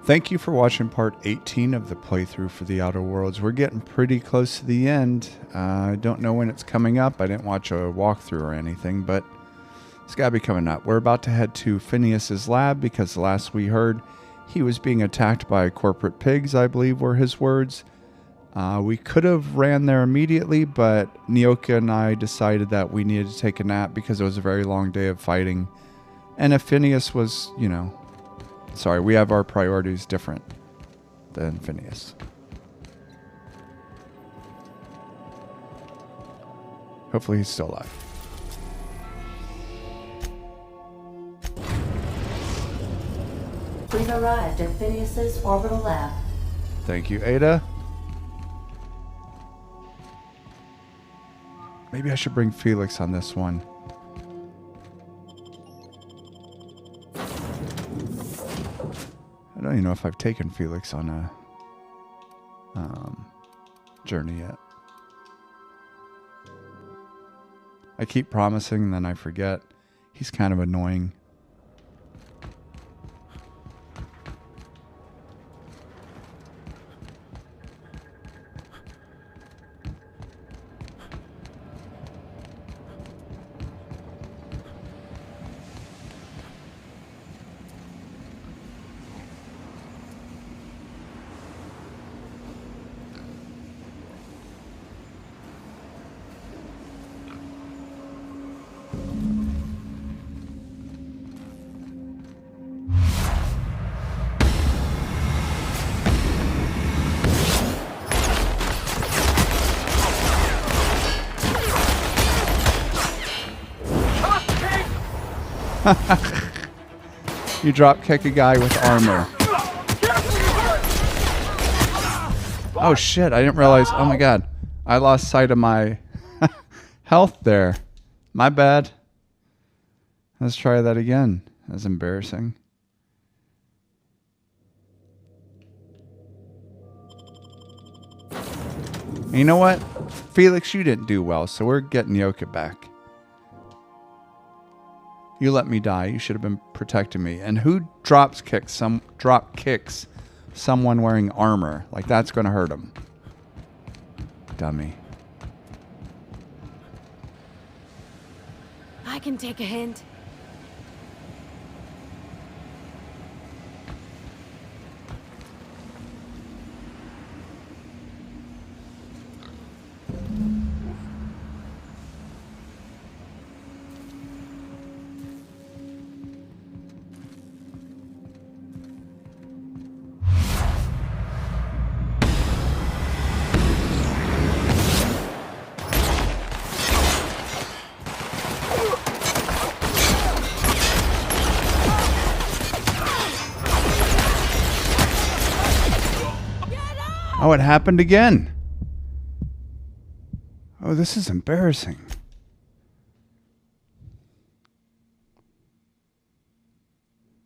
Thank you for watching part 18 of the playthrough for the Outer Worlds. We're getting pretty close to the end. I don't know when it's coming up. I didn't watch a walkthrough or anything, but it's got to be coming up. We're about to head to Phineas's lab because last we heard he was being attacked by corporate pigs, I believe were his words. We could have ran there immediately, but Nyoka and I decided that we needed to take a nap because it was a very long day of fighting. And if Phineas was, you know... Sorry, we have our priorities different than Phineas. Hopefully he's still alive. We've arrived at Phineas's orbital lab. Thank you, Ada. Maybe I should bring Felix on this one. I don't even know if I've taken Felix on a journey yet. I keep promising and then I forget. He's kind of annoying. You drop kick a guy with armor. Oh shit, I didn't realize. Oh my god. I lost sight of my health there. My bad. Let's try that again. That's embarrassing. And you know what? Felix, you didn't do well, so we're getting Nyoka back. You let me die. You should have been protecting me. And who drop kicks someone wearing armor? Like that's going to hurt him. Dummy. I can take a hint. Oh, it happened again. Oh, this is embarrassing.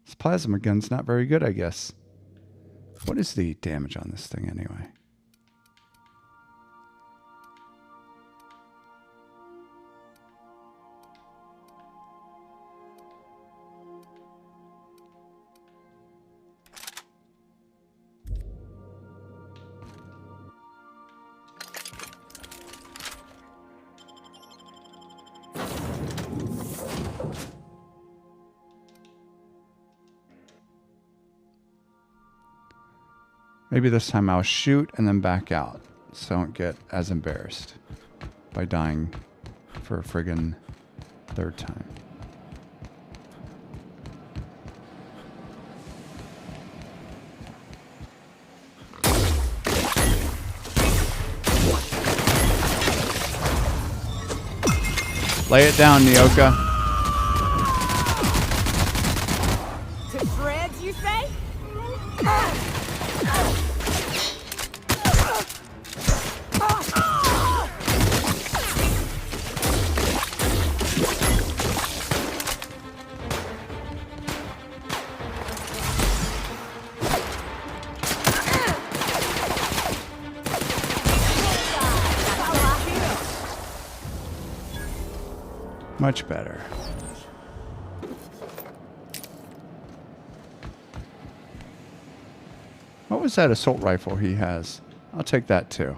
This plasma gun's not very good, I guess. What is the damage on this thing anyway? Maybe this time I'll shoot and then back out, so I don't get as embarrassed by dying for a friggin' third time. Lay it down, Nyoka. To shreds, you say? Much better. What was that assault rifle he has? I'll take that too.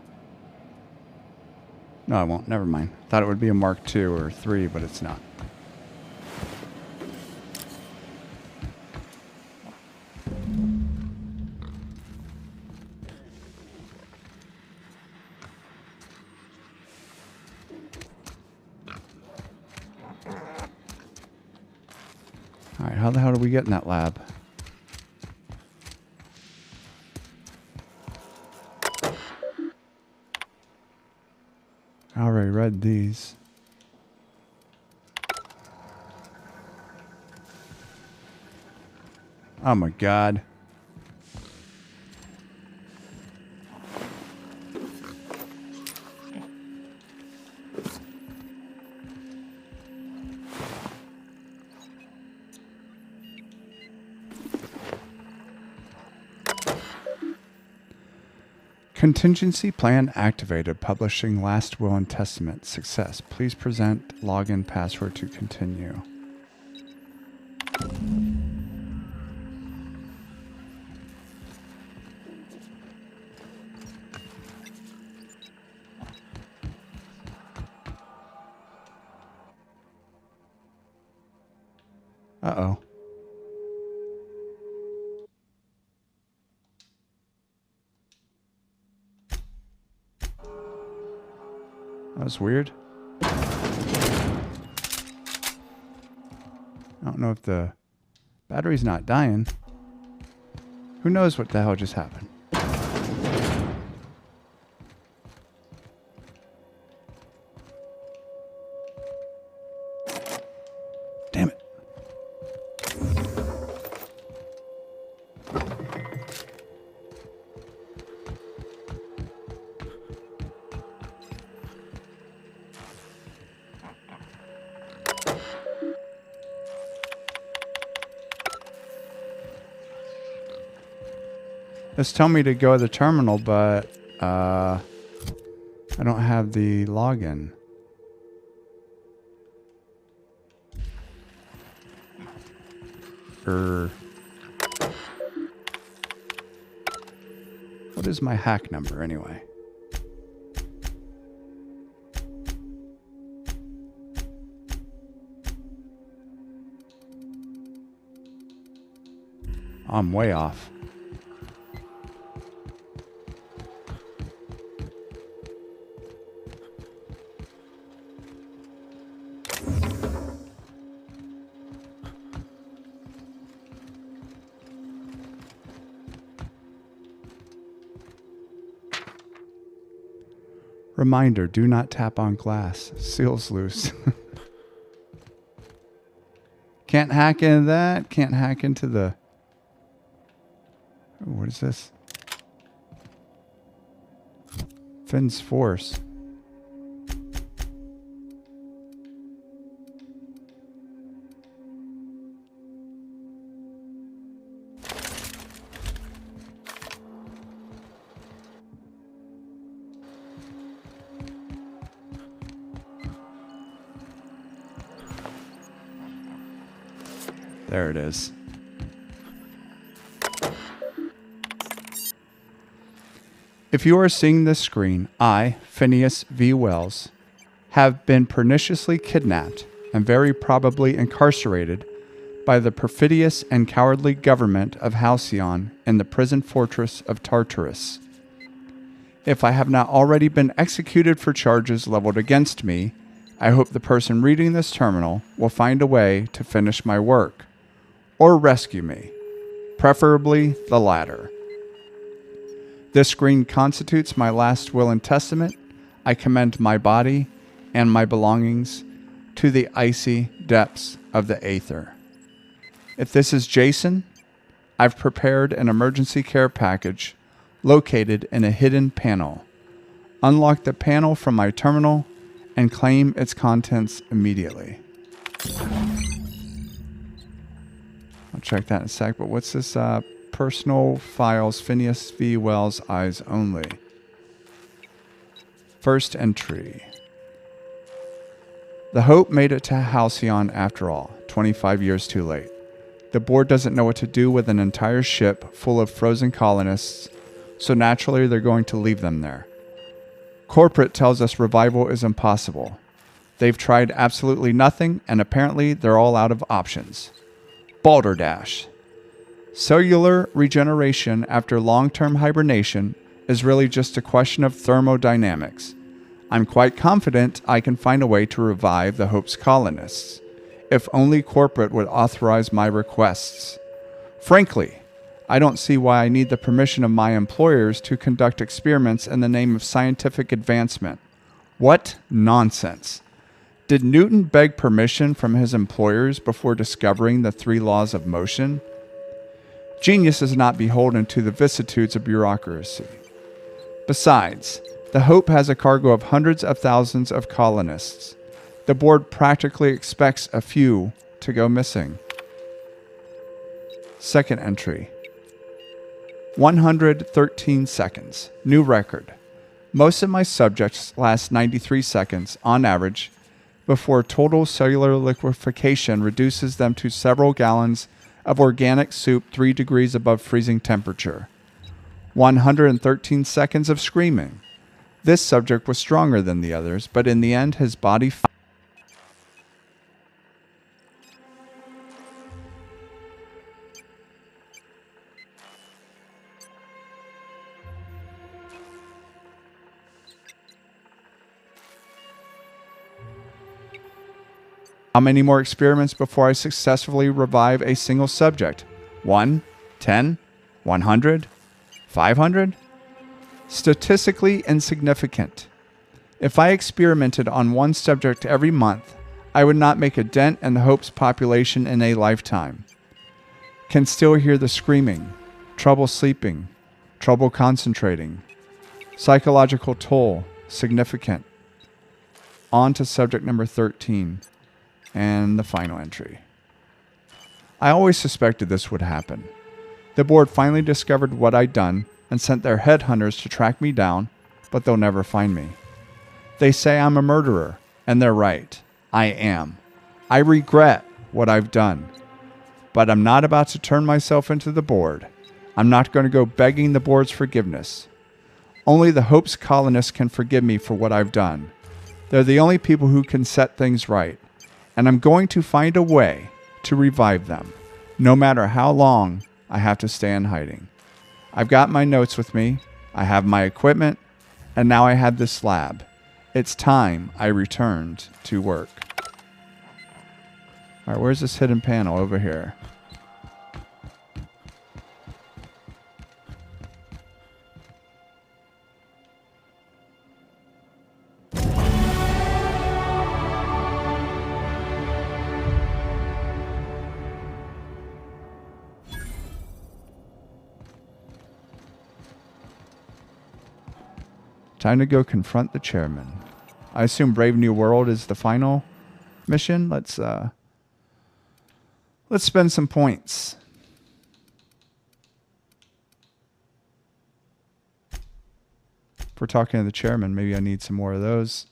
No, I won't. Never mind. Thought it would be a Mark II or 3, but it's not. Alright, how the hell do we get in that lab? I already read these. Oh my god. Contingency plan activated. Publishing last will and testament. Success. Please present login password to continue. Uh-oh. That was weird. I don't know if the battery's not dying. Who knows what the hell just happened? Damn it. It's telling me to go to the terminal, but I don't have the login. What is my hack number anyway? I'm way off. Reminder, do not tap on glass. Seal's loose. Can't hack into that. Can't hack into the... Oh, what is this? Finn's Force. There it is. If you are seeing this screen, I, Phineas V. Wells, have been perniciously kidnapped and very probably incarcerated by the perfidious and cowardly government of Halcyon in the prison fortress of Tartarus. If I have not already been executed for charges leveled against me, I hope the person reading this terminal will find a way to finish my work or rescue me, preferably the latter. This screen constitutes my last will and testament. I commend my body and my belongings to the icy depths of the aether. If this is Jah-Sin, I've prepared an emergency care package located in a hidden panel. Unlock the panel from my terminal and claim its contents immediately. I'll check that in a sec, but what's this? Personal files, Phineas V. Wells, eyes only. First entry. The Hope made it to Halcyon after all, 25 years too late. The board doesn't know what to do with an entire ship full of frozen colonists, so naturally they're going to leave them there. Corporate tells us revival is impossible. They've tried absolutely nothing, and apparently they're all out of options. Balderdash. Cellular regeneration after long-term hibernation is really just a question of thermodynamics. I'm quite confident I can find a way to revive the Hope's colonists, if only corporate would authorize my requests. Frankly, I don't see why I need the permission of my employers to conduct experiments in the name of scientific advancement. What nonsense. Did Newton beg permission from his employers before discovering the 3 laws of motion? Genius is not beholden to the vicissitudes of bureaucracy. Besides, the Hope has a cargo of hundreds of thousands of colonists. The board practically expects a few to go missing. Second entry. 113 seconds. New record. Most of my subjects last 93 seconds, on average, before total cellular liquefaction reduces them to several gallons of organic soup 3 degrees above freezing temperature. 113 seconds of screaming. This subject was stronger than the others, but in the end his body How many more experiments before I successfully revive a single subject? 1, 10, 100, 500? Statistically insignificant. If I experimented on one subject every month, I would not make a dent in the Hope's population in a lifetime. Can still hear the screaming, trouble sleeping, trouble concentrating. Psychological toll, significant. On to subject number 13. And the final entry. I always suspected this would happen. The board finally discovered what I'd done and sent their headhunters to track me down, but they'll never find me. They say I'm a murderer, and they're right. I am. I regret what I've done. But I'm not about to turn myself into the board. I'm not going to go begging the board's forgiveness. Only the Hope's colonists can forgive me for what I've done. They're the only people who can set things right. And I'm going to find a way to revive them, no matter how long I have to stay in hiding. I've got my notes with me, I have my equipment, and now I have this lab. It's time I returned to work. All right, where's this hidden panel? Over here. Time to go confront the chairman. I assume Brave New World is the final mission. Let's spend some points. If we're talking to the chairman, maybe I need some more of those.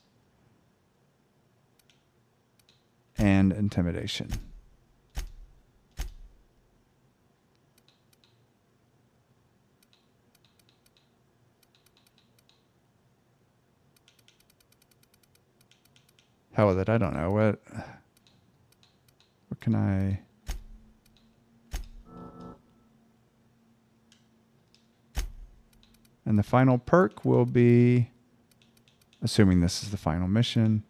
And intimidation. Hell with it, I don't know. What can I... And the final perk will be, assuming this is the final mission,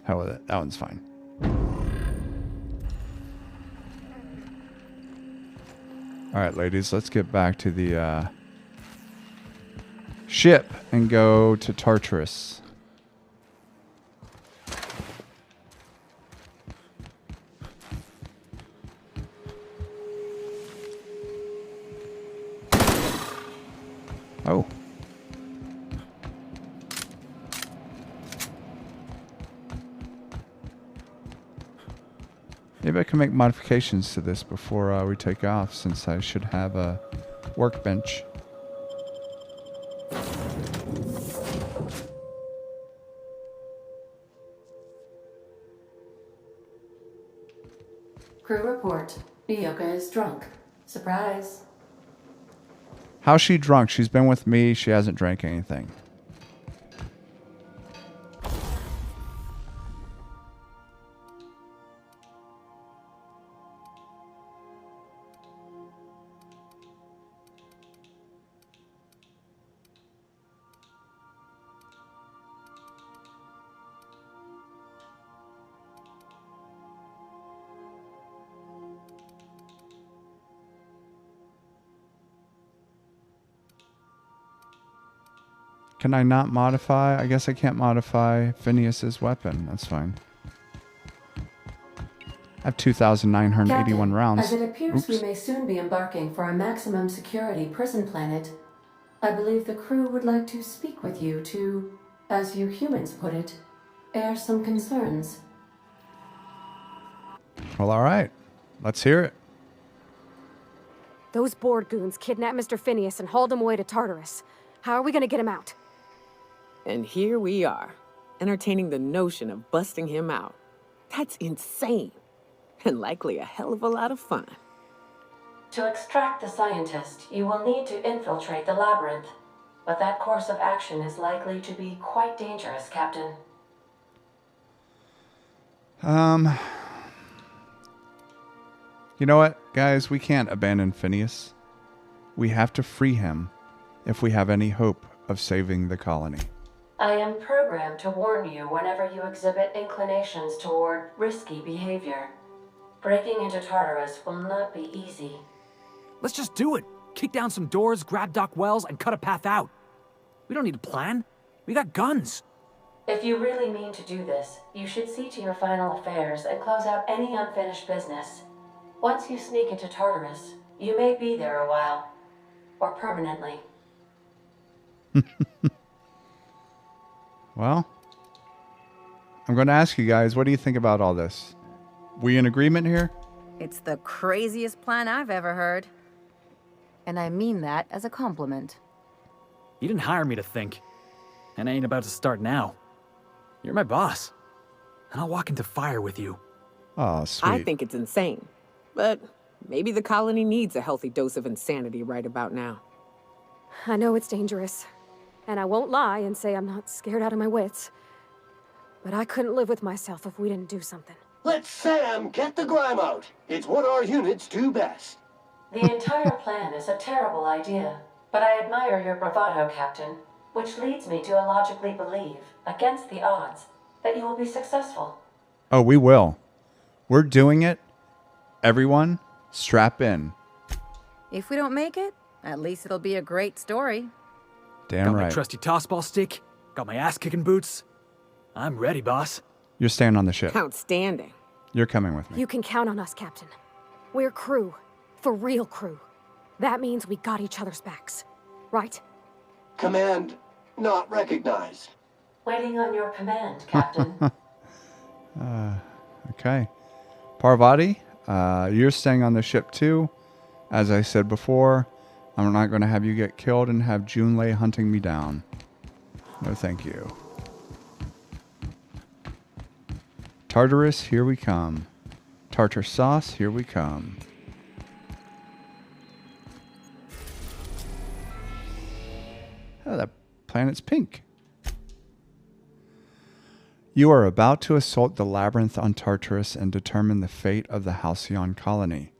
hell with it. That one's fine. All right, ladies, let's get back to the ship and go to Tartarus. Oh, Maybe I can make modifications to this before we take off, since I should have a workbench. Crew report. Yoka is drunk. Surprise. How's she drunk? She's been with me. She hasn't drank anything. Can I not modify? I guess I can't modify Phineas's weapon. That's fine. I have 2,981 Captain, rounds. as it appears we Oops. may soon be embarking for a maximum security prison planet, I believe the crew would like to speak with you to, as you humans put it, air some concerns. Well, all right. Let's hear it. Those board goons kidnapped Mr. Phineas and hauled him away to Tartarus. How are we gonna get him out? And here we are, entertaining the notion of busting him out. That's insane. And likely a hell of a lot of fun. To extract the scientist, you will need to infiltrate the labyrinth. But that course of action is likely to be quite dangerous, Captain. You know what, guys? We can't abandon Phineas. We have to free him if we have any hope of saving the colony. I am programmed to warn you whenever you exhibit inclinations toward risky behavior. Breaking into Tartarus will not be easy. Let's just do it. Kick down some doors, grab Doc Wells, and cut a path out. We don't need a plan. We got guns. If you really mean to do this, you should see to your final affairs and close out any unfinished business. Once you sneak into Tartarus, you may be there a while. Or permanently. Well, I'm going to ask you guys, what do you think about all this? We in agreement here? It's the craziest plan I've ever heard. And I mean that as a compliment. You didn't hire me to think. And I ain't about to start now. You're my boss. And I'll walk into fire with you. Oh, sweet. I think it's insane. But maybe the colony needs a healthy dose of insanity right about now. I know it's dangerous. And I won't lie and say I'm not scared out of my wits. But I couldn't live with myself if we didn't do something. Let Sam get the grime out. It's what our units do best. The entire plan is a terrible idea, but I admire your bravado, Captain, which leads me to illogically believe, against the odds, that you will be successful. Oh, we will. We're doing it. Everyone, strap in. If we don't make it, at least it'll be a great story. Damn Got my right. trusty tossball stick. Got my ass-kicking boots. I'm ready, boss. You're staying on the ship. Outstanding. You're coming with me. You can count on us, Captain. We're crew. For real crew. That means we got each other's backs. Right? Command not recognized. Waiting on your command, Captain. Okay. Parvati, you're staying on the ship too. As I said before, I'm not going to have you get killed and have Junlei hunting me down. No, thank you. Tartarus, here we come. Tartar sauce, here we come. Oh, that planet's pink. You are about to assault the labyrinth on Tartarus and determine the fate of the Halcyon colony.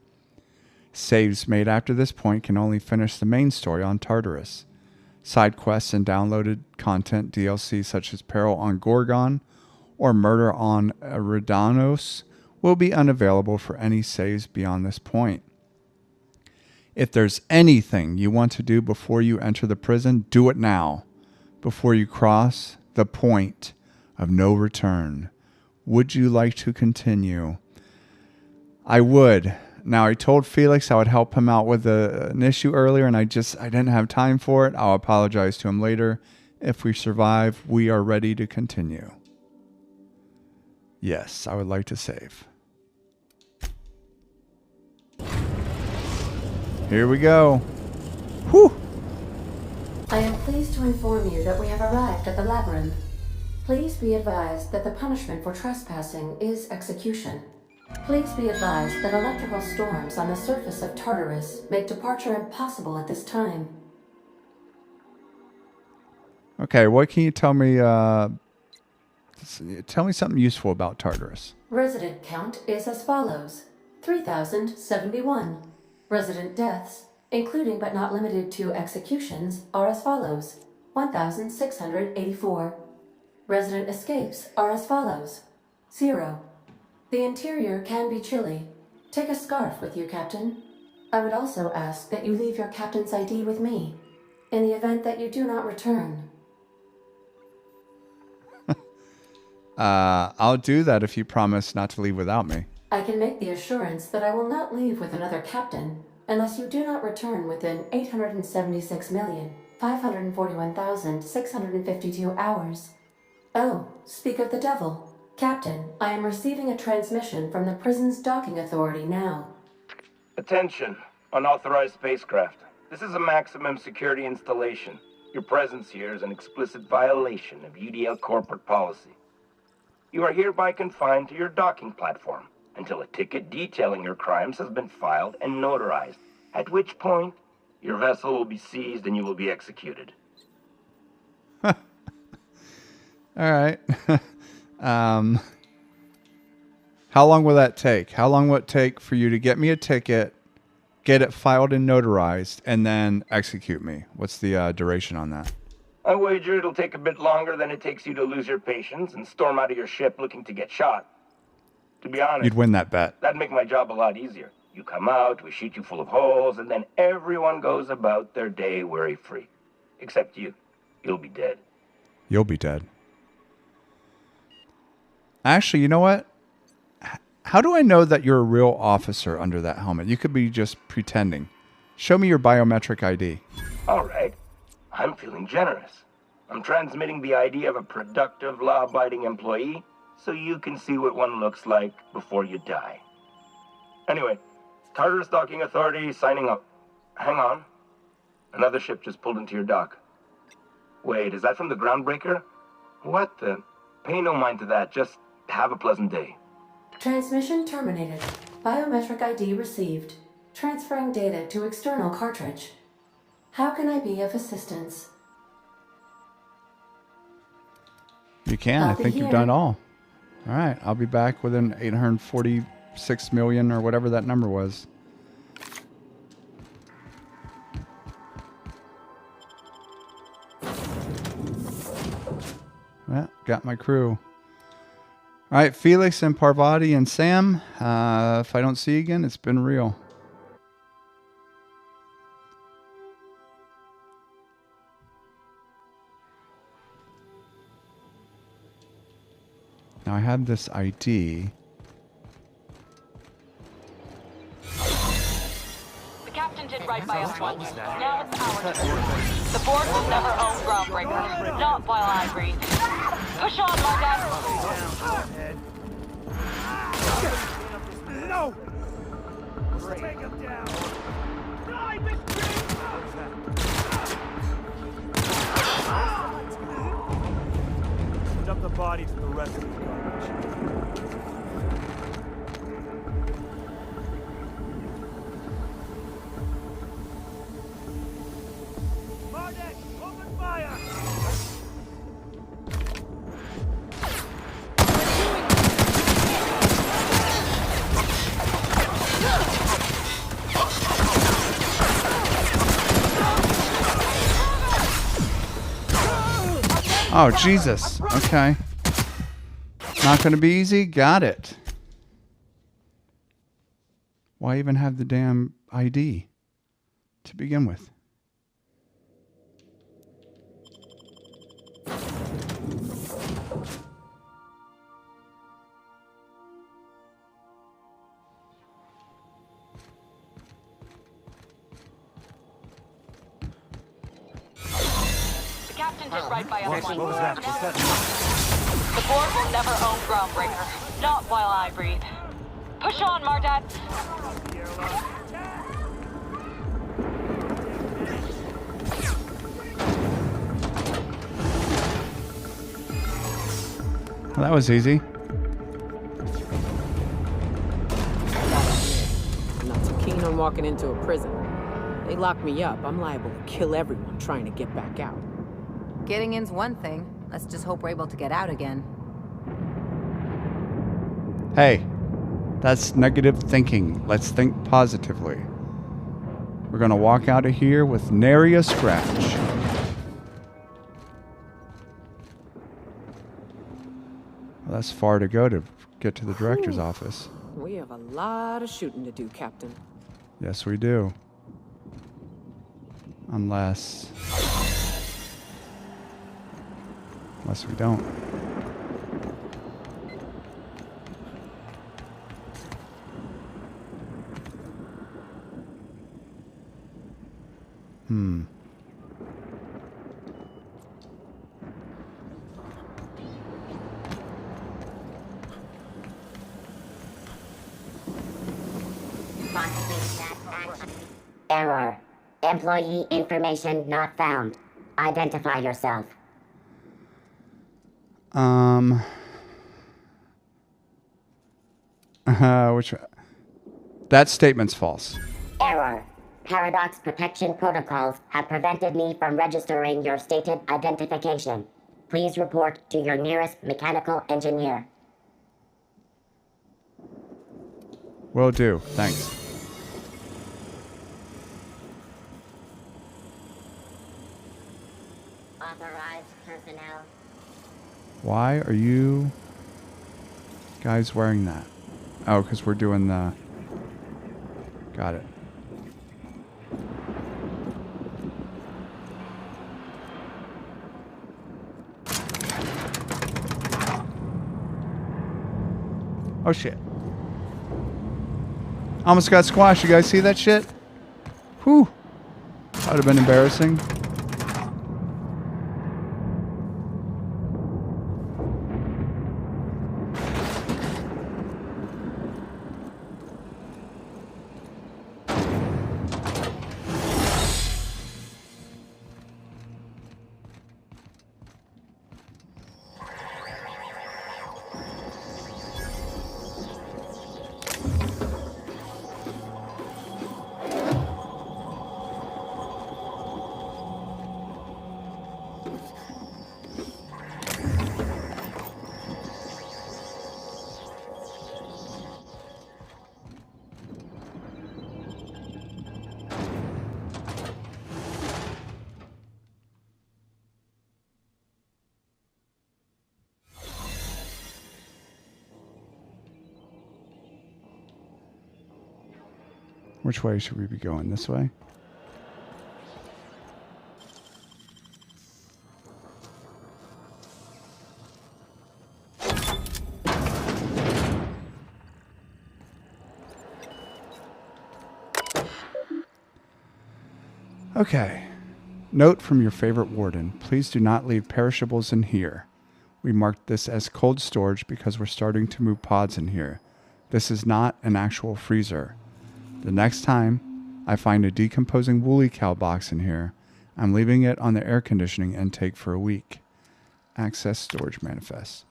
Saves made after this point can only finish the main story on Tartarus. Side quests and downloaded content DLC such as Peril on Gorgon or Murder on Eridanos will be unavailable for any saves beyond this point. If there's anything you want to do before you enter the prison, do it now, before you cross the point of no return. Would you like to continue? I would. Now, I told Felix I would help him out with an issue earlier, and I didn't have time for it. I'll apologize to him later. If we survive, we are ready to continue. Yes, I would like to save. Here we go. Whew. I am pleased to inform you that we have arrived at the labyrinth. Please be advised that the punishment for trespassing is execution. Please be advised that electrical storms on the surface of Tartarus make departure impossible at this time. Okay, what can you tell me? Tell me something useful about Tartarus. Resident count is as follows: 3,071. Resident deaths, including but not limited to executions, are as follows: 1,684. Resident escapes are as follows: 0. The interior can be chilly. Take a scarf with you, Captain. I would also ask that you leave your captain's ID with me, in the event that you do not return. I'll do that if you promise not to leave without me. I can make the assurance that I will not leave with another captain unless you do not return within 876,541,652 hours. Oh, speak of the devil. Captain, I am receiving a transmission from the prison's docking authority now. Attention, unauthorized spacecraft. This is a maximum security installation. Your presence here is an explicit violation of UDL corporate policy. You are hereby confined to your docking platform until a ticket detailing your crimes has been filed and notarized, at which point your vessel will be seized and you will be executed. All right. How long will that take? How long will it take for you to get me a ticket, get it filed and notarized, and then execute me? What's the duration on that? I wager it'll take a bit longer than it takes you to lose your patience and storm out of your ship looking to get shot. To be honest, You'd win that bet. that'd make my job a lot easier. You come out, we shoot you full of holes, and then everyone goes about their day worry-free. Except you. You'll be dead. You'll be dead. Actually, you know what? How do I know that you're a real officer under that helmet? You could be just pretending. Show me your biometric ID. All right. I'm feeling generous. I'm transmitting the ID of a productive, law-abiding employee so you can see what one looks like before you die. Anyway, Tartarus Docking Authority signing up. Hang on. Another ship just pulled into your dock. Wait, is that from the Groundbreaker? What the? Pay no mind to that. Just have a pleasant day. Transmission terminated. Biometric ID received. Transferring data to external cartridge. How can I be of assistance? You can. I think you've done all. All right. I'll be back within 846 million or whatever that number was. Well, got my crew. All right, Felix and Parvati and Sam. If I don't see you again, it's been real. Now I have this ID. The captain did right by us once. Now it's our turn. The board will never own Groundbreaker. Not while I breathe. Push on, Margot! No! Take him down! Die, dump the bodies and the rest of the garbage. Mardet, open fire! Oh, Jesus. Okay. Not going to be easy? Got it. Why even have the damn ID to begin with? Did right by us once. The board will never own Groundbreaker. Not while I breathe. Push on, Mardet! Well, that was easy. I'm not so keen on walking into a prison. They lock me up, I'm liable to kill everyone trying to get back out. Getting in's one thing. Let's just hope we're able to get out again. Hey, that's negative thinking. Let's think positively. We're gonna walk out of here with nary a scratch. Well, that's far to go to get to the director's office. We have a lot of shooting to do, Captain. Yes, we do. Unless we don't. Error. Employee information not found. Identify yourself. Which that statement's false. Error. Paradox protection protocols have prevented me from registering your stated identification. Please report to your nearest mechanical engineer. Will do. Thanks. Authorized personnel. Why are you guys wearing that? Oh, because we're doing the... Got it. Oh, shit. Almost got squashed. You guys see that shit? Whew. That would have been embarrassing. Which way should we be going? This way? Okay. Note from your favorite warden. Please do not leave perishables in here. We marked this as cold storage because we're starting to move pods in here. This is not an actual freezer. The next time I find a decomposing woolly cow box in here, I'm leaving it on the air conditioning intake for a week. Access storage manifest.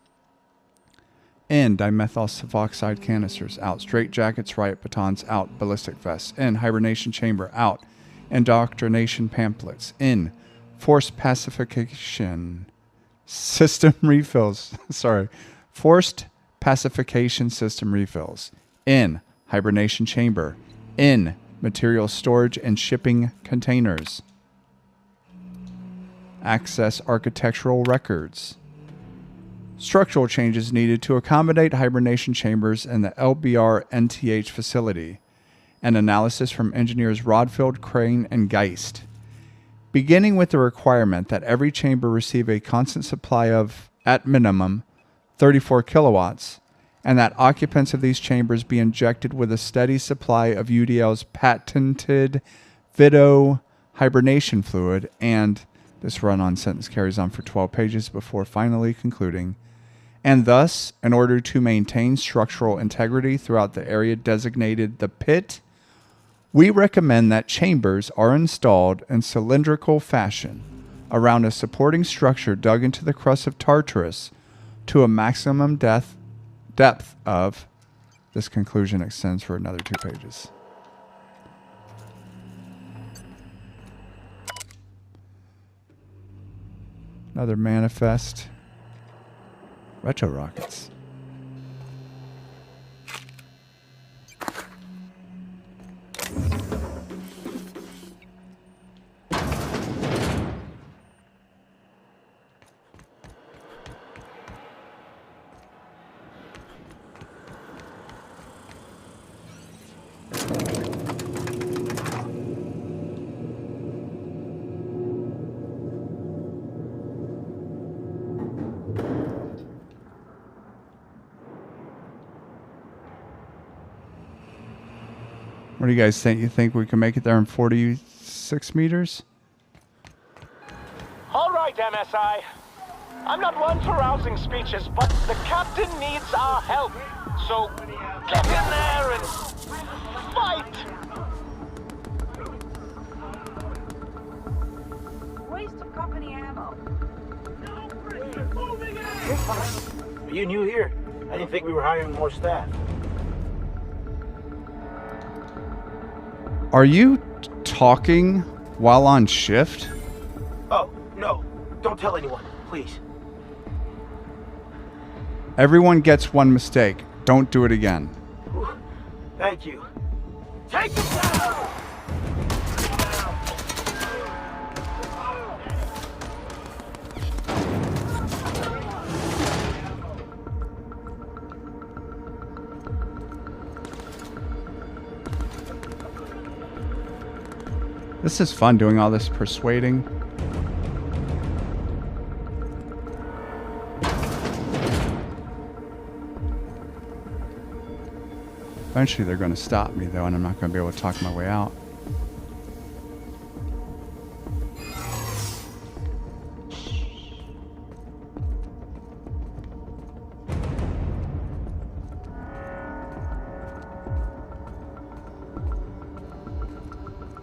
In, dimethyl sulfoxide canisters out. Straight jackets, riot batons out. Ballistic vests in. Hibernation chamber out. Indoctrination pamphlets in. Forced pacification system refills. Forced pacification system refills in. Hibernation chamber in. Material storage and shipping containers. Access architectural records. Structural changes needed to accommodate hibernation chambers in the LBR NTH facility. An analysis from engineers Rodfield, Crane, and Geist. Beginning with the requirement that every chamber receive a constant supply of, at minimum, 34 kilowatts, and that occupants of these chambers be injected with a steady supply of UDL's patented Vito hibernation fluid, and this run-on sentence carries on for 12 pages before finally concluding, and thus, in order to maintain structural integrity throughout the area designated the pit, we recommend that chambers are installed in cylindrical fashion around a supporting structure dug into the crust of Tartarus to a maximum depth of. This conclusion extends for another 2 pages. Another manifest. Retro rockets. What do you guys think? You think we can make it there in 46 meters? All right, MSI. I'm not one for rousing speeches, but the captain needs our help. So get in there and fight! Waste of company ammo. You're fine. Are you new here? I didn't think we were hiring more staff. Are you talking while on shift? Oh, no. Don't tell anyone, please. Everyone gets one mistake. Don't do it again. Thank you. Take them down! This is fun doing all this persuading. Eventually they're going to stop me though, and I'm not going to be able to talk my way out.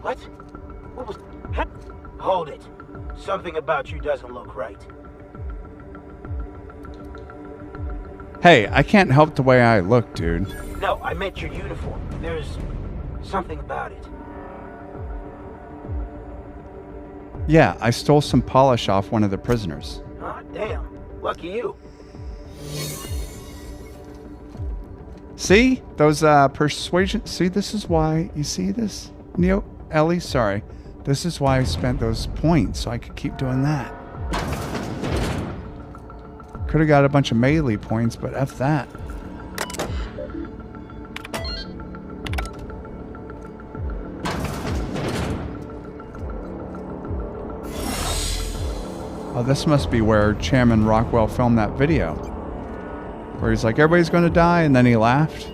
What? What was... Hold it. Something about you doesn't look right. Hey, I can't help the way I look, dude. No, I meant your uniform. There's something about it. Yeah, I stole some polish off one of the prisoners. Ah, damn. Lucky you. See? Those persuasion... See, this is why... You see this? Ellie, sorry. This is why I spent those points, so I could keep doing that. Could have got a bunch of melee points, but F that. Oh, this must be where Chairman Rockwell filmed that video. Where he's like, everybody's going to die, and then he laughed.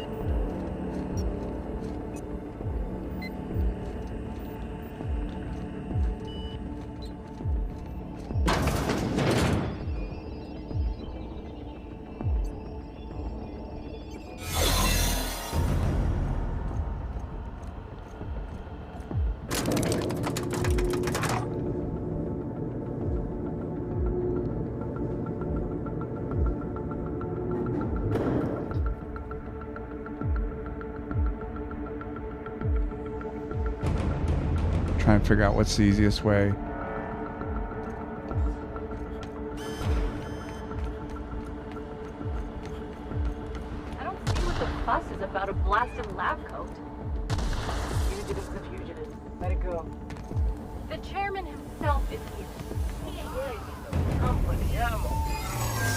Trying to figure out what's the easiest way. I don't see what the fuss is about a blasted lab coat. Fugitive's the fugitive. Let it go. The chairman himself is here. Company ammo.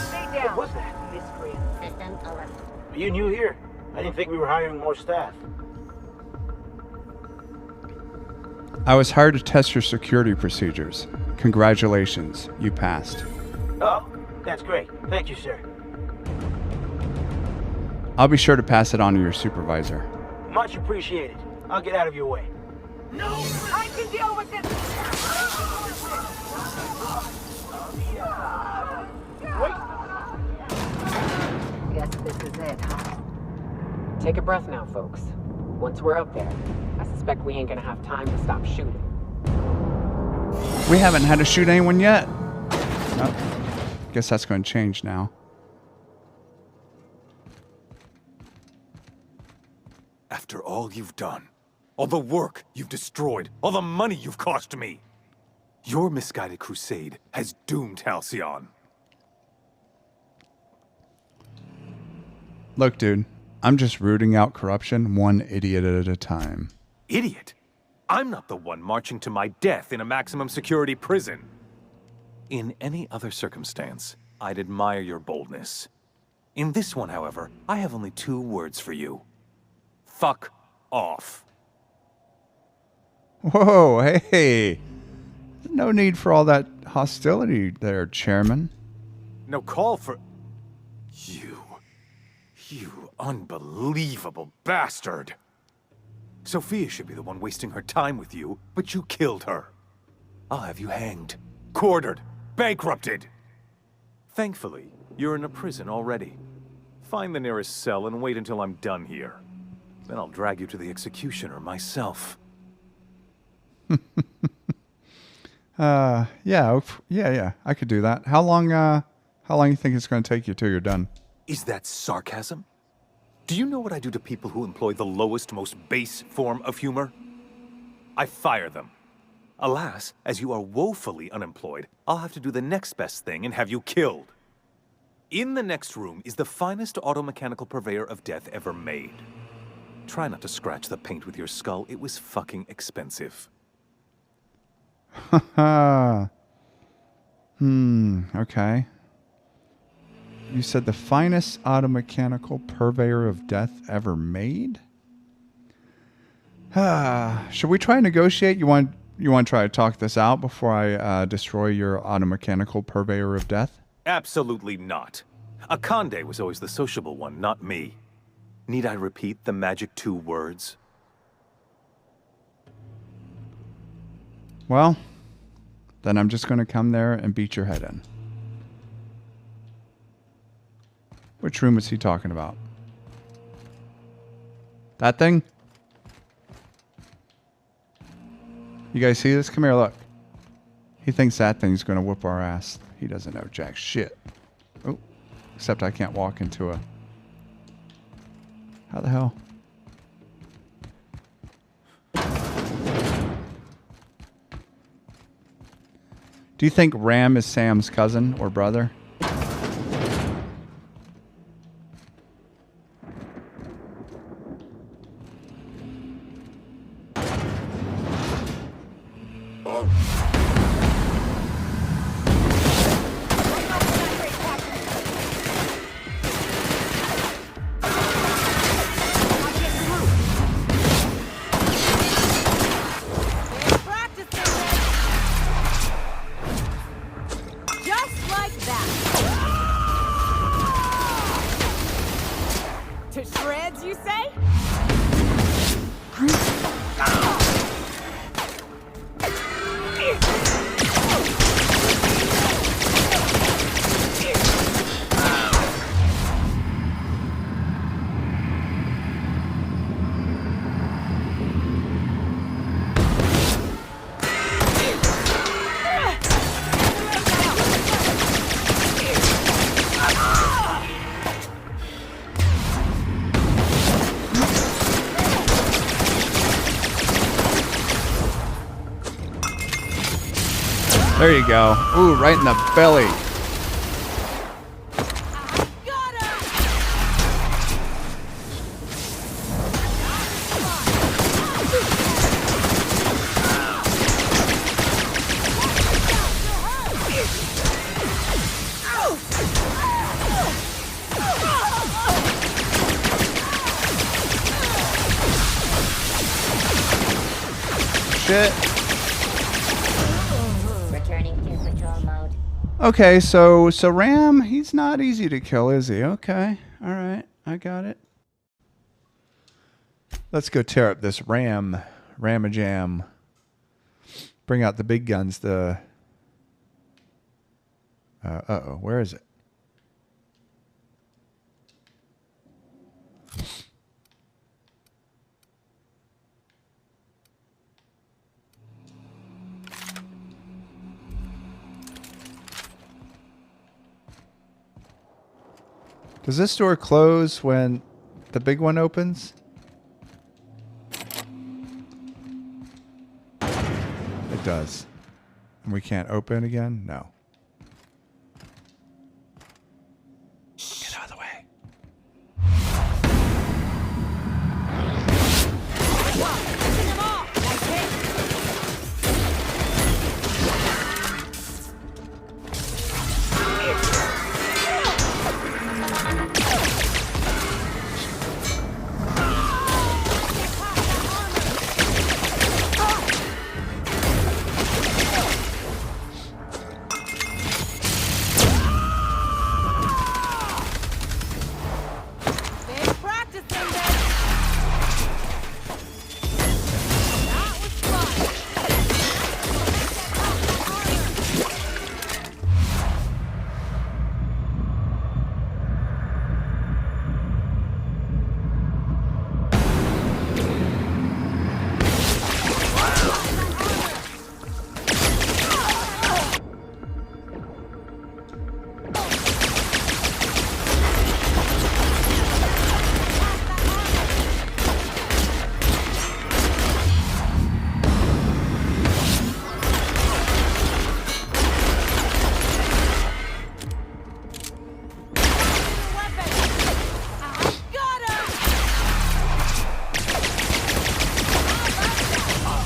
Stay down. What was that? Miscreant. System alert. Are you new here? I didn't think we were hiring more staff. I was hired to test your security procedures. Congratulations, you passed. Oh, that's great. Thank you, sir. I'll be sure to pass it on to your supervisor. Much appreciated. I'll get out of your way. No, I can deal with this. Wait. Guess this is it, huh? Take a breath now, folks. Once we're up there, I suspect we ain't gonna have time to stop shooting. We haven't had to shoot anyone yet. Nope. Guess that's going to change now. After all you've done, all the work you've destroyed, all the money you've cost me, your misguided crusade has doomed Halcyon. Look, dude, I'm just rooting out corruption one idiot at a time. Idiot? I'm not the one marching to my death in a maximum security prison. In any other circumstance, I'd admire your boldness. In this one, however, I have only 2 words for you. Fuck off. Whoa, hey. No need for all that hostility there, Chairman. No call for... You unbelievable bastard. Sophia should be the one wasting her time with you, but you killed her. I'll have you hanged, quartered, bankrupted. Thankfully, you're in a prison already. Find the nearest cell and wait until I'm done here. Then I'll drag you to the executioner myself. Yeah, I could do that. How long you think it's going to take you till you're done? Is that sarcasm? Do you know what I do to people who employ the lowest, most base form of humor? I fire them. Alas, as you are woefully unemployed, I'll have to do the next best thing and have you killed. In the next room is the finest automechanical purveyor of death ever made. Try not to scratch the paint with your skull. It was fucking expensive. Okay. You said the finest automechanical purveyor of death ever made? Should we try and negotiate? You want to try to talk this out before I destroy your automechanical purveyor of death? Absolutely not. Akande was always the sociable one, not me. Need I repeat the magic 2 words? Well, then I'm just going to come there and beat your head in. Which room is he talking about? That thing? You guys see this? Come here, look. He thinks that thing's going to whoop our ass. He doesn't know jack shit. Oh, except I can't walk into a... How the hell? Do you think Ram is Sam's cousin or brother? There you go. Ooh, right in the belly. Shit. Okay, so Ram, he's not easy to kill, is he? Okay, all right, I got it. Let's go tear up this Ramajam. Bring out the big guns. Uh-oh, where is it? Does this door close when the big one opens? It does. And we can't open again? No. Get out of the way.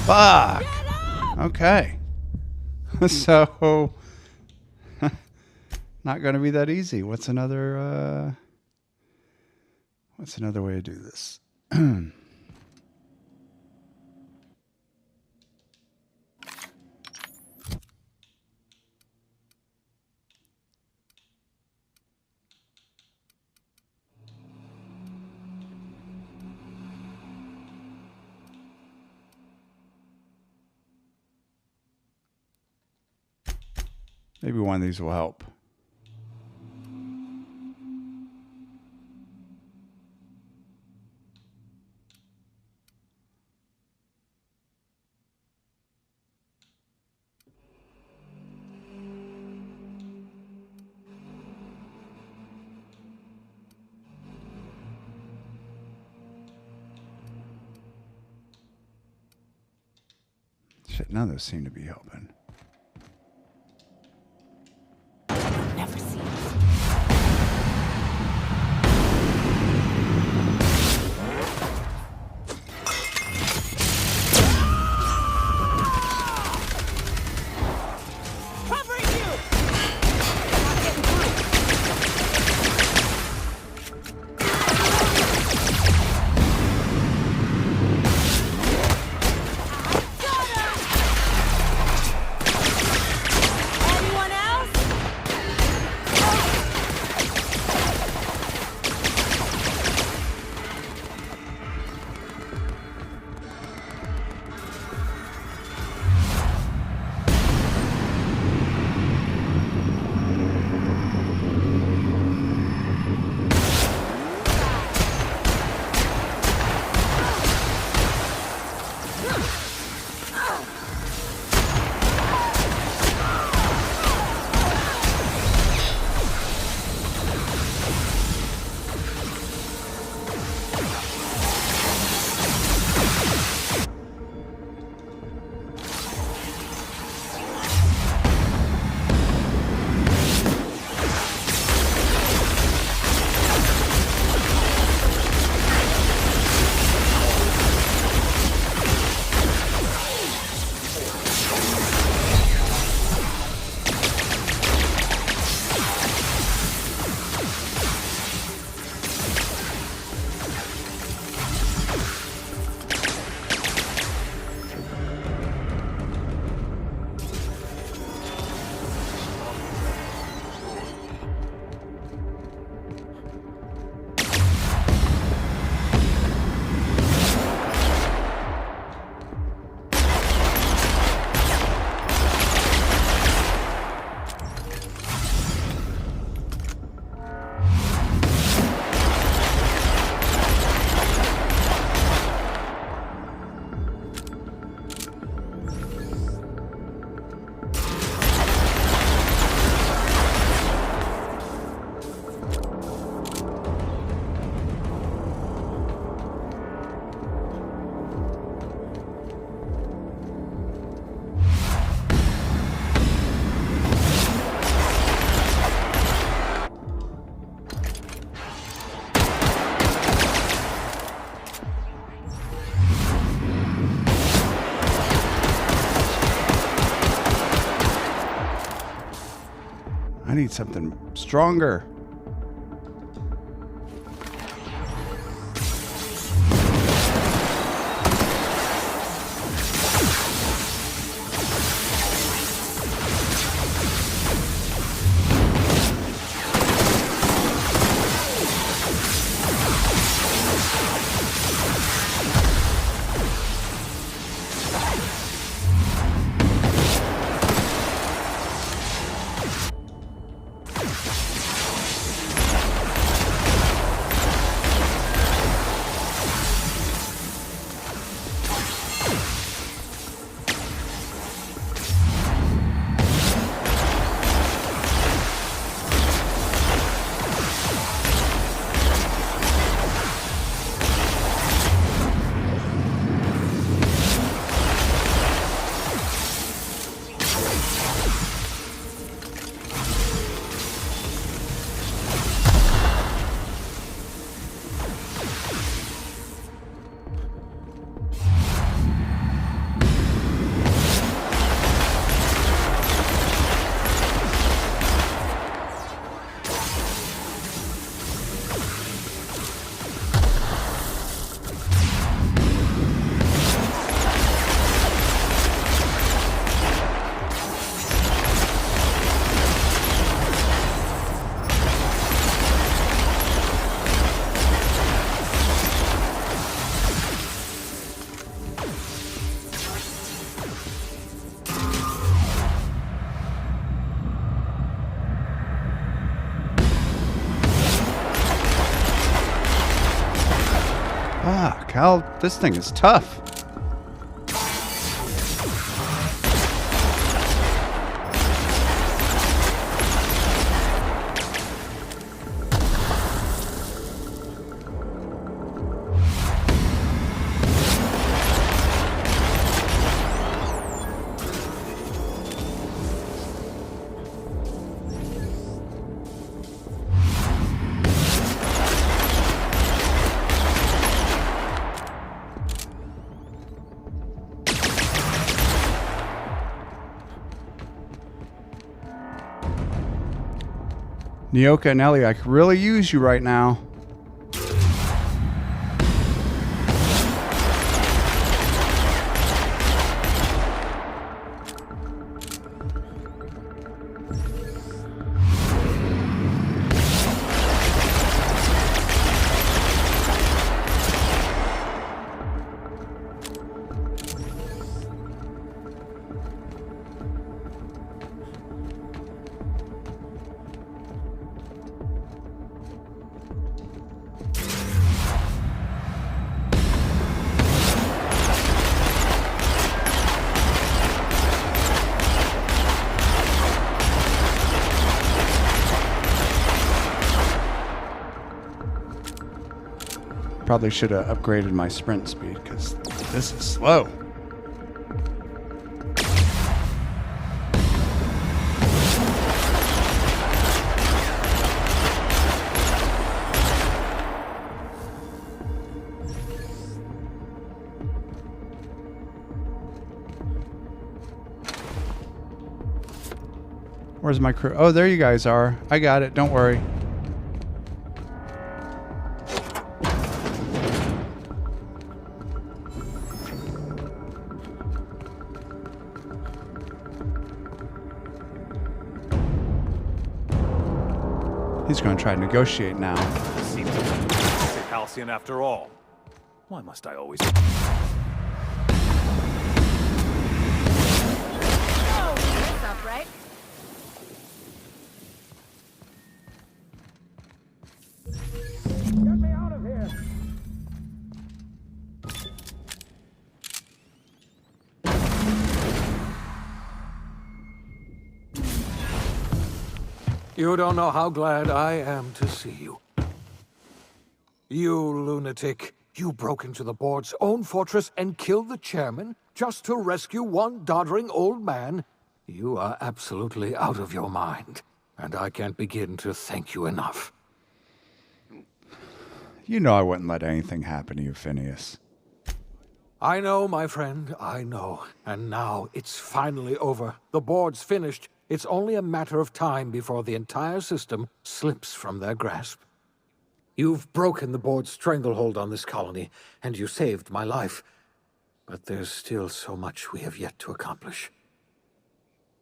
Fuck. Okay. So, not going to be that easy. What's another way to do this? Maybe one of these will help. Shit, none of those seem to be helping. Never seen I need something stronger. Cal, this thing is tough. Nyoka and Ellie, I could really use you right now. Probably should have upgraded my sprint speed because this is slow. Where's my crew? Oh, there you guys are. I got it. Don't worry. He's going to try to negotiate now. Seems like Halcyon after all. Why must I always... Oh, what's up, right? Get me out of here! You don't know how glad I am to see you. You lunatic. You broke into the board's own fortress and killed the chairman just to rescue one doddering old man. You are absolutely out of your mind, and I can't begin to thank you enough. You know I wouldn't let anything happen to you, Phineas. I know, my friend, I know. And now it's finally over. The board's finished. It's only a matter of time before the entire system slips from their grasp. You've broken the board's stranglehold on this colony, and you saved my life. But there's still so much we have yet to accomplish.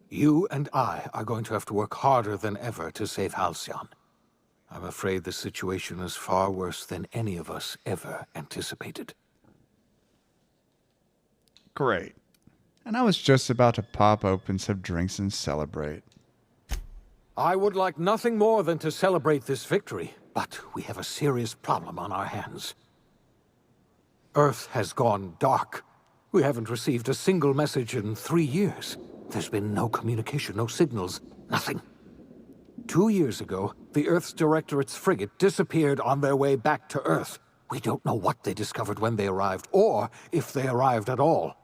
You and I are going to have to work harder than ever to save Halcyon. I'm afraid the situation is far worse than any of us ever anticipated. Great. And I was just about to pop open some drinks and celebrate. I would like nothing more than to celebrate this victory, but we have a serious problem on our hands. Earth has gone dark. We haven't received a single message in 3 years. There's been no communication, no signals, nothing. 2 years ago, the Earth's Directorate's frigate disappeared on their way back to Earth. We don't know what they discovered when they arrived, or if they arrived at all.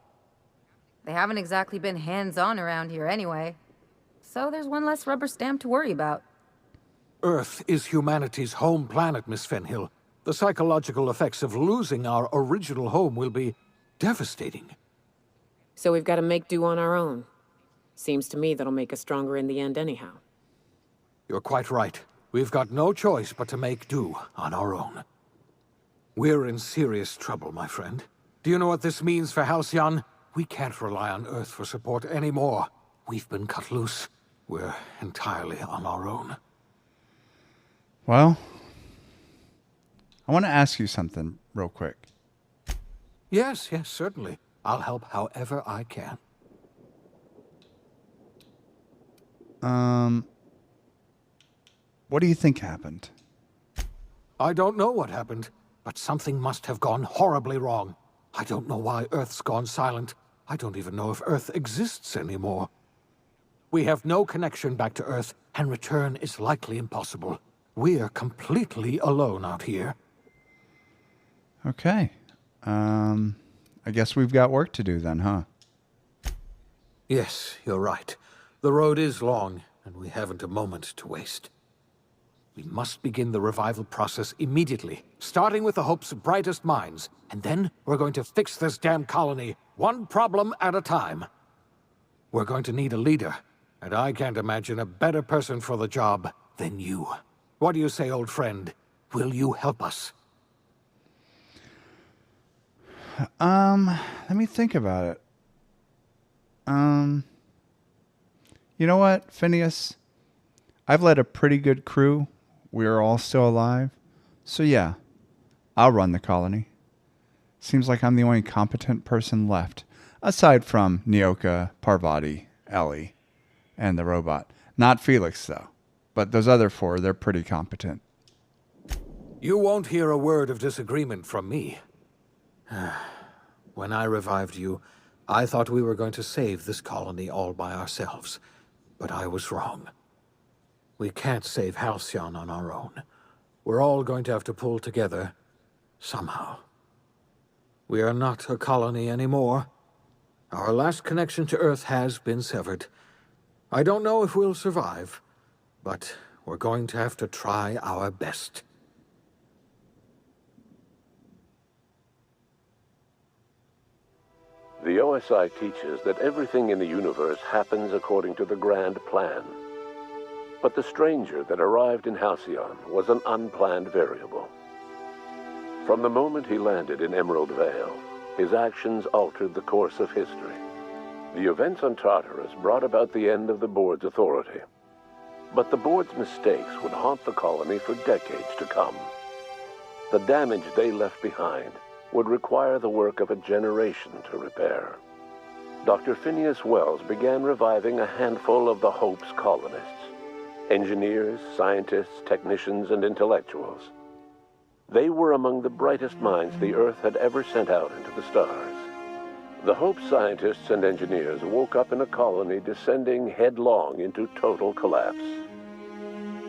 They haven't exactly been hands-on around here anyway. So there's one less rubber stamp to worry about. Earth is humanity's home planet, Miss Fenhill. The psychological effects of losing our original home will be devastating. So we've got to make do on our own. Seems to me that'll make us stronger in the end anyhow. You're quite right. We've got no choice but to make do on our own. We're in serious trouble, my friend. Do you know what this means for Halcyon? We can't rely on Earth for support anymore. We've been cut loose. We're entirely on our own. Well, I want to ask you something real quick. Yes, certainly. I'll help however I can. What do you think happened? I don't know what happened, but something must have gone horribly wrong. I don't know why Earth's gone silent. I don't even know if Earth exists anymore. We have no connection back to Earth, and return is likely impossible. We're completely alone out here. Okay. I guess we've got work to do then, huh? Yes, you're right. The road is long, and we haven't a moment to waste. We must begin the revival process immediately, starting with the Hope's brightest minds, and then we're going to fix this damn colony, one problem at a time. We're going to need a leader, and I can't imagine a better person for the job than you. What do you say, old friend? Will you help us? Let me think about it. You know what, Phineas? I've led a pretty good crew. We are all still alive. So yeah, I'll run the colony. Seems like I'm the only competent person left, aside from Nyoka, Parvati, Ellie, and the robot. Not Felix, though. But those other 4, they're pretty competent. You won't hear a word of disagreement from me. When I revived you, I thought we were going to save this colony all by ourselves. But I was wrong. We can't save Halcyon on our own. We're all going to have to pull together, somehow. We are not a colony anymore. Our last connection to Earth has been severed. I don't know if we'll survive, but we're going to have to try our best. The OSI teaches that everything in the universe happens according to the grand plan. But the stranger that arrived in Halcyon was an unplanned variable. From the moment he landed in Emerald Vale, his actions altered the course of history. The events on Tartarus brought about the end of the board's authority. But the board's mistakes would haunt the colony for decades to come. The damage they left behind would require the work of a generation to repair. Dr. Phineas Wells began reviving a handful of the Hope's colonists. Engineers, scientists, technicians, and intellectuals. They were among the brightest minds the Earth had ever sent out into the stars. The Hope scientists and engineers woke up in a colony descending headlong into total collapse.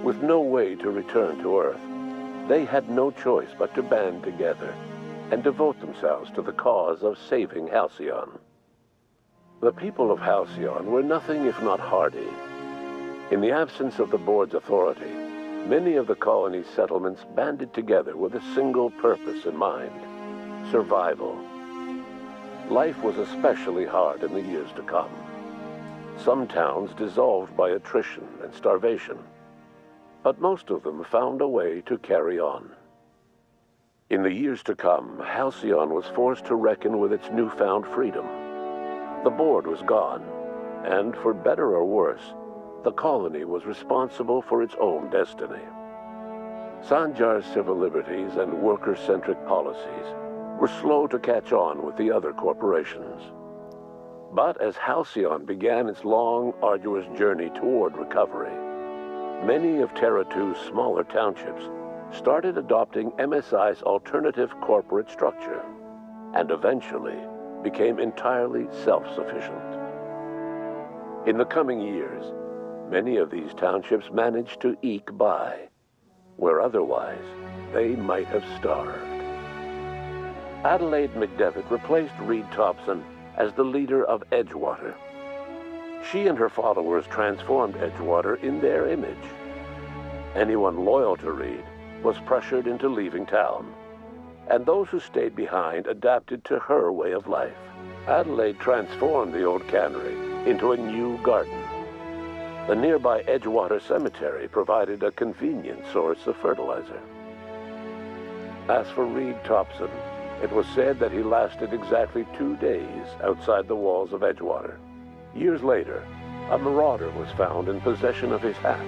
With no way to return to Earth, they had no choice but to band together and devote themselves to the cause of saving Halcyon. The people of Halcyon were nothing if not hardy. In the absence of the board's authority, many of the colony's settlements banded together with a single purpose in mind: survival. Life was especially hard in the years to come. Some towns dissolved by attrition and starvation, but most of them found a way to carry on. In the years to come, Halcyon was forced to reckon with its newfound freedom. The board was gone, and for better or worse, the colony was responsible for its own destiny. Sanjar's civil liberties and worker-centric policies were slow to catch on with the other corporations. But as Halcyon began its long, arduous journey toward recovery, many of Terra 2's smaller townships started adopting MSI's alternative corporate structure, and eventually became entirely self-sufficient. In the coming years, many of these townships managed to eke by, where otherwise they might have starved. Adelaide McDevitt replaced Reed Thompson as the leader of Edgewater. She and her followers transformed Edgewater in their image. Anyone loyal to Reed was pressured into leaving town, and those who stayed behind adapted to her way of life. Adelaide transformed the old cannery into a new garden. The nearby Edgewater Cemetery provided a convenient source of fertilizer. As for Reed Thompson, it was said that he lasted exactly 2 days outside the walls of Edgewater. Years later, a marauder was found in possession of his hat.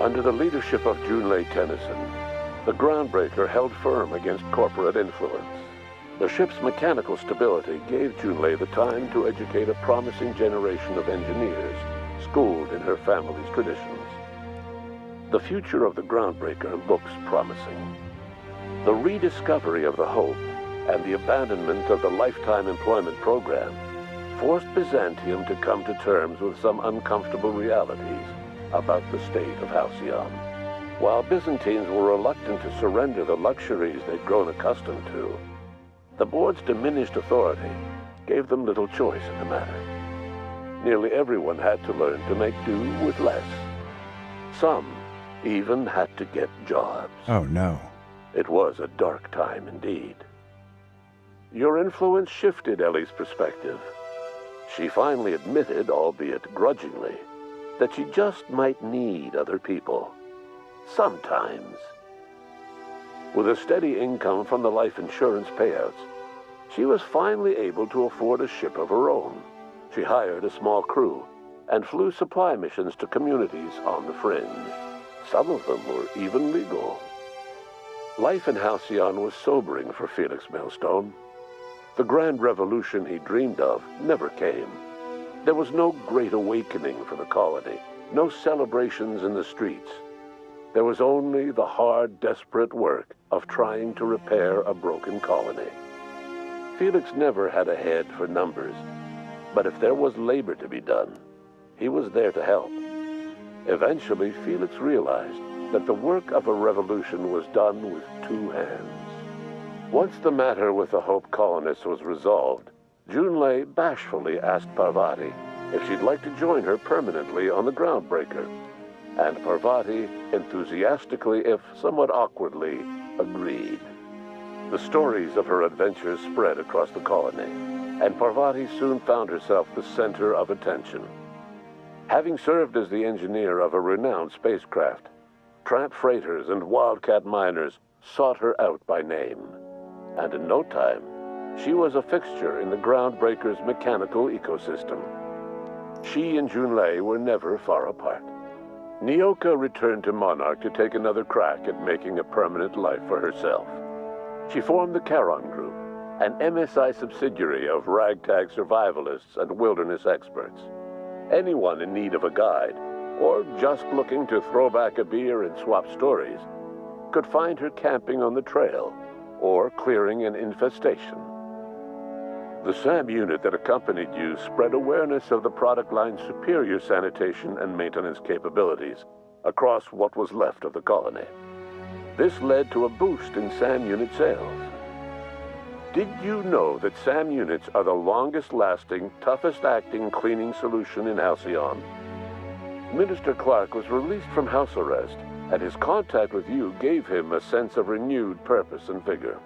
Under the leadership of Junlei Tennyson, the Groundbreaker held firm against corporate influence. The ship's mechanical stability gave Junlei the time to educate a promising generation of engineers schooled in her family's traditions. The future of the Groundbreaker looks promising. The rediscovery of the Hope and the abandonment of the lifetime employment program forced Byzantium to come to terms with some uncomfortable realities about the state of Halcyon. While Byzantines were reluctant to surrender the luxuries they'd grown accustomed to, the board's diminished authority gave them little choice in the matter. Nearly everyone had to learn to make do with less. Some even had to get jobs. Oh, no. It was a dark time indeed. Your influence shifted Ellie's perspective. She finally admitted, albeit grudgingly, that she just might need other people. Sometimes. With a steady income from the life insurance payouts, she was finally able to afford a ship of her own. She hired a small crew and flew supply missions to communities on the fringe. Some of them were even legal. Life in Halcyon was sobering for Felix Millstone. The grand revolution he dreamed of never came. There was no great awakening for the colony, no celebrations in the streets. There was only the hard, desperate work of trying to repair a broken colony. Felix never had a head for numbers, but if there was labor to be done, he was there to help. Eventually, Felix realized that the work of a revolution was done with 2 hands. Once the matter with the Hope colonists was resolved, Junlei bashfully asked Parvati if she'd like to join her permanently on the Groundbreaker, and Parvati enthusiastically, if somewhat awkwardly, agreed. The stories of her adventures spread across the colony, and Parvati soon found herself the center of attention. Having served as the engineer of a renowned spacecraft, tramp freighters and wildcat miners sought her out by name, and in no time, she was a fixture in the Groundbreaker's mechanical ecosystem. She and Junlei were never far apart. Nyoka returned to Monarch to take another crack at making a permanent life for herself. She formed the Charon Group, an MSI subsidiary of ragtag survivalists and wilderness experts. Anyone in need of a guide, or just looking to throw back a beer and swap stories, could find her camping on the trail or clearing an infestation. The SAM unit that accompanied you spread awareness of the product line's superior sanitation and maintenance capabilities across what was left of the colony. This led to a boost in SAM unit sales. Did you know that SAM units are the longest-lasting, toughest-acting cleaning solution in Halcyon? Minister Clark was released from house arrest, and his contact with you gave him a sense of renewed purpose and vigor.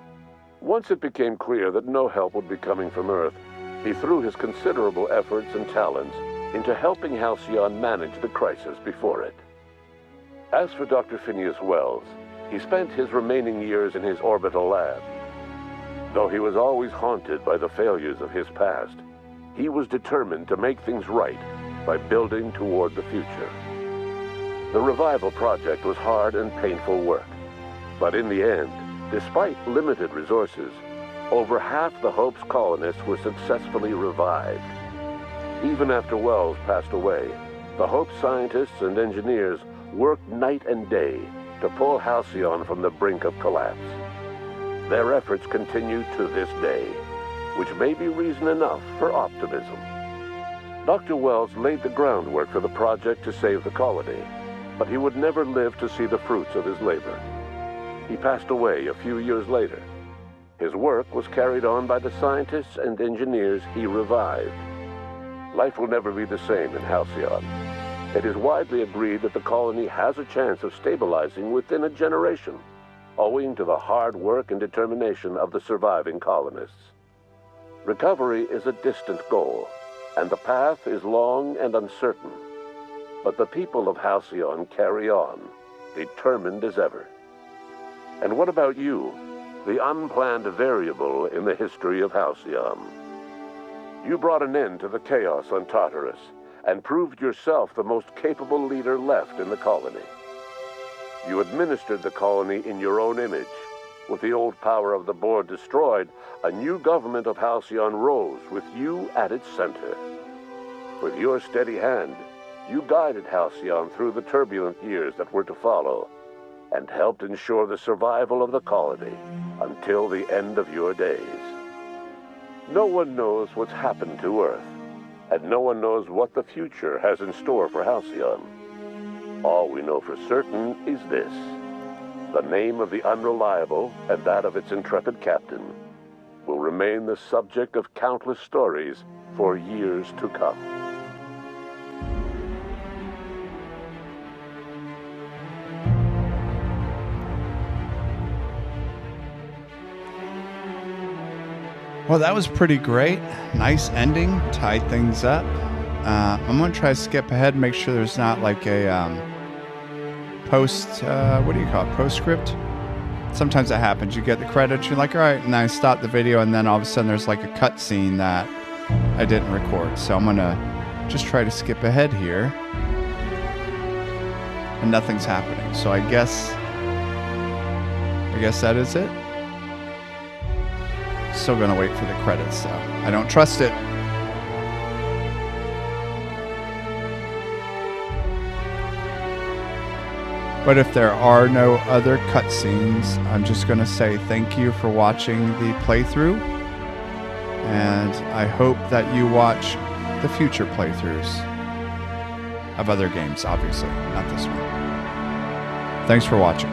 Once it became clear that no help would be coming from Earth, he threw his considerable efforts and talents into helping Halcyon manage the crisis before it. As for Dr. Phineas Wells, he spent his remaining years in his orbital lab. Though he was always haunted by the failures of his past, he was determined to make things right by building toward the future. The revival project was hard and painful work, but in the end, despite limited resources, over half the Hope's colonists were successfully revived. Even after Wells passed away, the Hope scientists and engineers worked night and day to pull Halcyon from the brink of collapse. Their efforts continue to this day, which may be reason enough for optimism. Dr. Wells laid the groundwork for the project to save the colony, but he would never live to see the fruits of his labor. He passed away a few years later. His work was carried on by the scientists and engineers he revived. Life will never be the same in Halcyon. It is widely agreed that the colony has a chance of stabilizing within a generation, owing to the hard work and determination of the surviving colonists. Recovery is a distant goal, and the path is long and uncertain. But the people of Halcyon carry on, determined as ever. And what about you, the unplanned variable in the history of Halcyon? You brought an end to the chaos on Tartarus, and proved yourself the most capable leader left in the colony. You administered the colony in your own image. With the old power of the board destroyed, a new government of Halcyon rose with you at its center. With your steady hand, you guided Halcyon through the turbulent years that were to follow, and helped ensure the survival of the colony until the end of your days. No one knows what's happened to Earth, and no one knows what the future has in store for Halcyon. All we know for certain is this: the name of the Unreliable and that of its intrepid captain will remain the subject of countless stories for years to come. Well, that was pretty great. Nice ending. Tied things up. I'm going to try to skip ahead, make sure there's not like a what do you call it? Postscript? Sometimes that happens. You get the credits, you're like, all right, and then I stop the video, and then all of a sudden there's like a cut scene that I didn't record. So I'm going to just try to skip ahead here. And nothing's happening. So I guess that is it. Still gonna wait for the credits though. I don't trust it. But if there are no other cutscenes, I'm just gonna say thank you for watching the playthrough, and I hope that you watch the future playthroughs of other games, obviously, not this one. Thanks for watching.